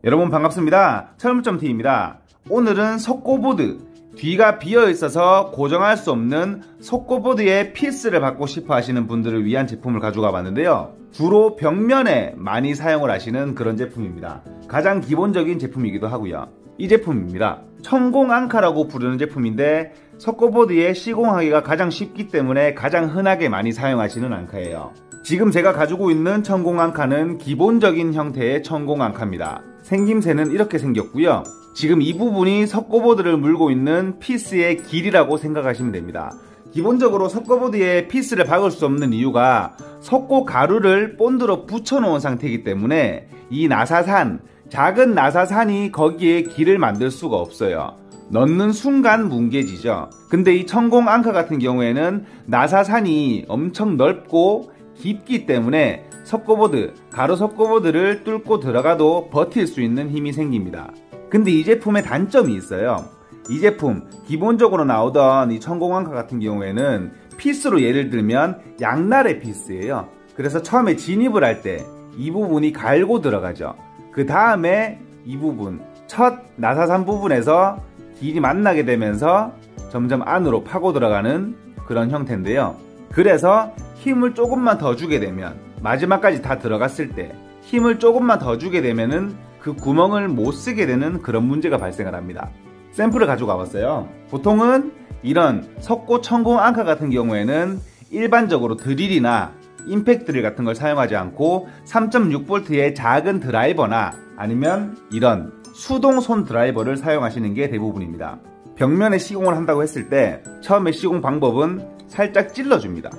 여러분 반갑습니다. 철물점TV입니다. 오늘은 속고보드, 뒤가 비어있어서 고정할 수 없는 속고보드의 피스를 받고 싶어 하시는 분들을 위한 제품을 가져가 봤는데요. 주로 벽면에 많이 사용을 하시는 그런 제품입니다. 가장 기본적인 제품이기도 하고요. 이 제품입니다. 천공앙카라고 부르는 제품인데 속고보드에 시공하기가 가장 쉽기 때문에 가장 흔하게 많이 사용하시는 앙카예요. 지금 제가 가지고 있는 천공앙카는 기본적인 형태의 천공앙카입니다. 생김새는 이렇게 생겼고요. 지금 이 부분이 속고보드를 물고 있는 피스의 길이라고 생각하시면 됩니다. 기본적으로 속고보드에 피스를 박을 수 없는 이유가 속고 가루를 본드로 붙여 놓은 상태이기 때문에 이 나사산, 작은 나사산이 거기에 길을 만들 수가 없어요. 넣는 순간 뭉개지죠. 근데 이 천공앙카 같은 경우에는 나사산이 엄청 넓고 깊기 때문에 속고보드, 가로 속고보드를 뚫고 들어가도 버틸 수 있는 힘이 생깁니다. 근데 이 제품의 단점이 있어요. 이 제품 기본적으로 나오던 이 천공앙카 같은 경우에는 피스로 예를 들면 양날의 피스예요. 그래서 처음에 진입을 할 때 이 부분이 갈고 들어가죠. 그 다음에 이 부분, 첫 나사산 부분에서 길이 만나게 되면서 점점 안으로 파고 들어가는 그런 형태인데요. 그래서 힘을 조금만 더 주게 되면, 마지막까지 다 들어갔을 때 힘을 조금만 더 주게 되면은 그 구멍을 못 쓰게 되는 그런 문제가 발생을 합니다. 샘플을 가지고 와봤어요. 보통은 이런 속고 천공앙카 같은 경우에는 일반적으로 드릴이나 임팩트 드릴 같은 걸 사용하지 않고 3.6V의 작은 드라이버나 아니면 이런 수동 손 드라이버를 사용하시는 게 대부분입니다. 벽면에 시공을 한다고 했을 때 처음에 시공 방법은 살짝 찔러줍니다.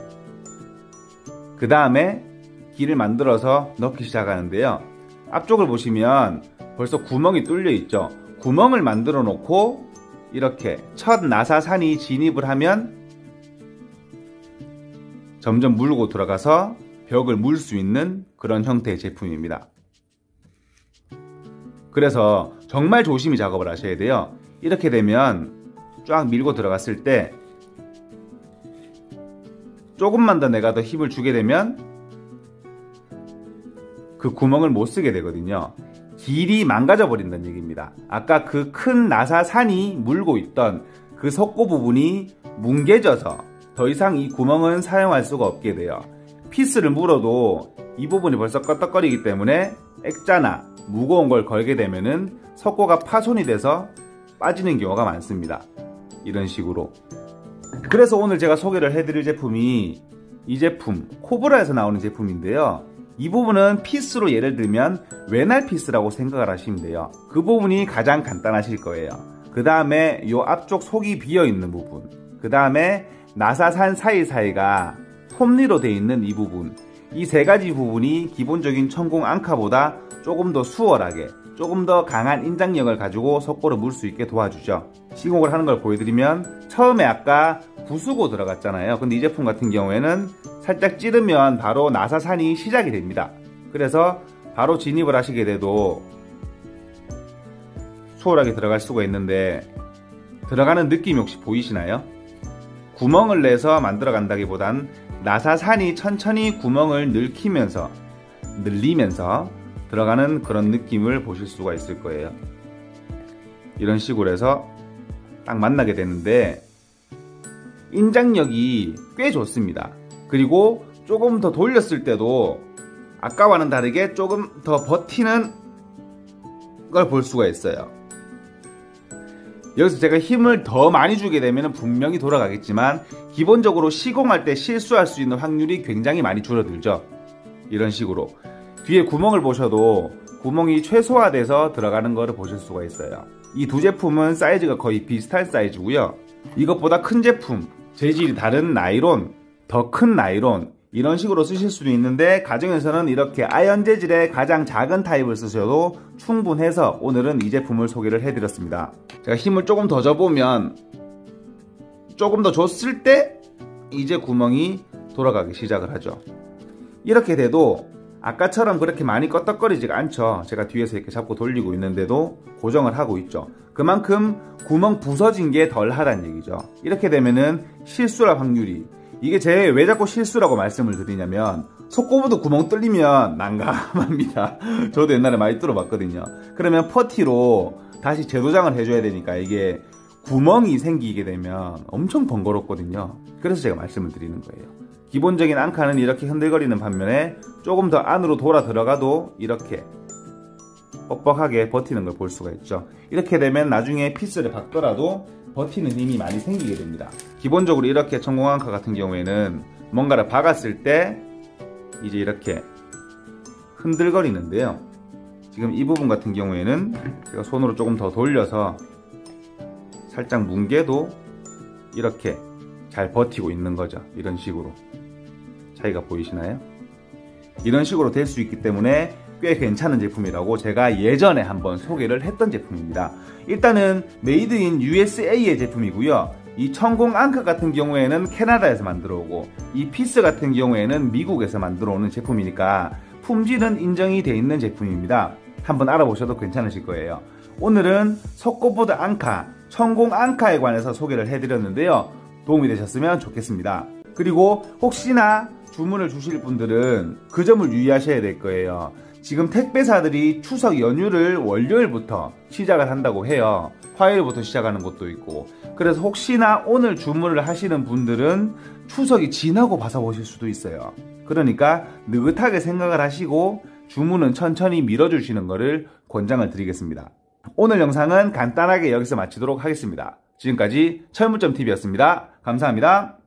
그 다음에 길을 만들어서 넣기 시작하는데요. 앞쪽을 보시면 벌써 구멍이 뚫려 있죠. 구멍을 만들어 놓고 이렇게 첫 나사산이 진입을 하면 점점 물고 들어가서 벽을 물 수 있는 그런 형태의 제품입니다. 그래서 정말 조심히 작업을 하셔야 돼요. 이렇게 되면 쫙 밀고 들어갔을 때 조금만 더 내가 더 힘을 주게 되면 그 구멍을 못 쓰게 되거든요. 길이 망가져 버린다는 얘기입니다. 아까 그 큰 나사산이 물고 있던 그 속고 부분이 뭉개져서 더 이상 이 구멍은 사용할 수가 없게 돼요. 피스를 물어도 이 부분이 벌써 껐덕거리기 때문에 액자나 무거운 걸 걸게 되면은 속고가 파손이 돼서 빠지는 경우가 많습니다. 이런 식으로. 그래서 오늘 제가 소개를 해드릴 제품이 이 제품, 코브라에서 나오는 제품인데요. 이 부분은 피스로 예를 들면 외날 피스라고 생각을 하시면 돼요. 그 부분이 가장 간단하실 거예요. 그 다음에 이 앞쪽 속이 비어있는 부분, 그 다음에 나사산 사이사이가 톱니로 되어 있는 이 부분, 이 세 가지 부분이 기본적인 천공앙카보다 조금 더 수월하게, 조금 더 강한 인장력을 가지고 속고를 물 수 있게 도와주죠. 시공을 하는 걸 보여드리면, 처음에 아까 부수고 들어갔잖아요. 근데 이 제품 같은 경우에는 살짝 찌르면 바로 나사산이 시작이 됩니다. 그래서 바로 진입을 하시게 돼도 수월하게 들어갈 수가 있는데, 들어가는 느낌이 혹시 보이시나요? 구멍을 내서 만들어 간다기보단 나사산이 천천히 구멍을 늘리면서 들어가는 그런 느낌을 보실 수가 있을 거예요. 이런 식으로 해서 딱 만나게 되는데 인장력이 꽤 좋습니다. 그리고 조금 더 돌렸을 때도 아까와는 다르게 조금 더 버티는 걸 볼 수가 있어요. 여기서 제가 힘을 더 많이 주게 되면 분명히 돌아가겠지만 기본적으로 시공할 때 실수할 수 있는 확률이 굉장히 많이 줄어들죠. 이런 식으로 뒤에 구멍을 보셔도 구멍이 최소화돼서 들어가는 거를 보실 수가 있어요. 이 두 제품은 사이즈가 거의 비슷한 사이즈고요. 이것보다 큰 제품, 재질이 다른 나일론, 더 큰 나일론, 이런 식으로 쓰실 수도 있는데 가정에서는 이렇게 아연 재질의 가장 작은 타입을 쓰셔도 충분해서 오늘은 이 제품을 소개를 해드렸습니다. 제가 힘을 조금 더 줘보면 조금 더 줬을 때 이제 구멍이 돌아가기 시작을 하죠. 이렇게 돼도 아까처럼 그렇게 많이 껐덕거리지가 않죠. 제가 뒤에서 이렇게 잡고 돌리고 있는데도 고정을 하고 있죠. 그만큼 구멍 부서진 게 덜 하다는 얘기죠. 이렇게 되면은 실수할 확률이, 이게 제 왜 자꾸 실수라고 말씀을 드리냐면 속고부도 구멍 뚫리면 난감합니다. 저도 옛날에 많이 뚫어봤거든요. 그러면 퍼티로 다시 재도장을 해줘야 되니까 이게 구멍이 생기게 되면 엄청 번거롭거든요. 그래서 제가 말씀을 드리는 거예요. 기본적인 앙카는 이렇게 흔들거리는 반면에 조금 더 안으로 돌아 들어가도 이렇게 뻑뻑하게 버티는 걸 볼 수가 있죠. 이렇게 되면 나중에 피스를 박더라도 버티는 힘이 많이 생기게 됩니다. 기본적으로 이렇게 천공 앙카 같은 경우에는 뭔가를 박았을 때 이제 이렇게 흔들거리는데요. 지금 이 부분 같은 경우에는 제가 손으로 조금 더 돌려서 살짝 뭉개도 이렇게 잘 버티고 있는 거죠. 이런 식으로. 차이가 보이시나요? 이런 식으로 될 수 있기 때문에 꽤 괜찮은 제품이라고 제가 예전에 한번 소개를 했던 제품입니다. 일단은 메이드 인 USA의 제품이고요. 이 천공 앙카 같은 경우에는 캐나다에서 만들어 오고 이 피스 같은 경우에는 미국에서 만들어 오는 제품이니까 품질은 인정이 돼 있는 제품입니다. 한번 알아보셔도 괜찮으실 거예요. 오늘은 속고보드 앙카, 천공 앙카에 관해서 소개를 해드렸는데요. 도움이 되셨으면 좋겠습니다. 그리고 혹시나 주문을 주실 분들은 그 점을 유의하셔야 될 거예요. 지금 택배사들이 추석 연휴를 월요일부터 시작을 한다고 해요. 화요일부터 시작하는 곳도 있고. 그래서 혹시나 오늘 주문을 하시는 분들은 추석이 지나고 받아보실 수도 있어요. 그러니까 느긋하게 생각을 하시고 주문은 천천히 밀어주시는 것을 권장을 드리겠습니다. 오늘 영상은 간단하게 여기서 마치도록 하겠습니다. 지금까지 철물점TV였습니다. 감사합니다.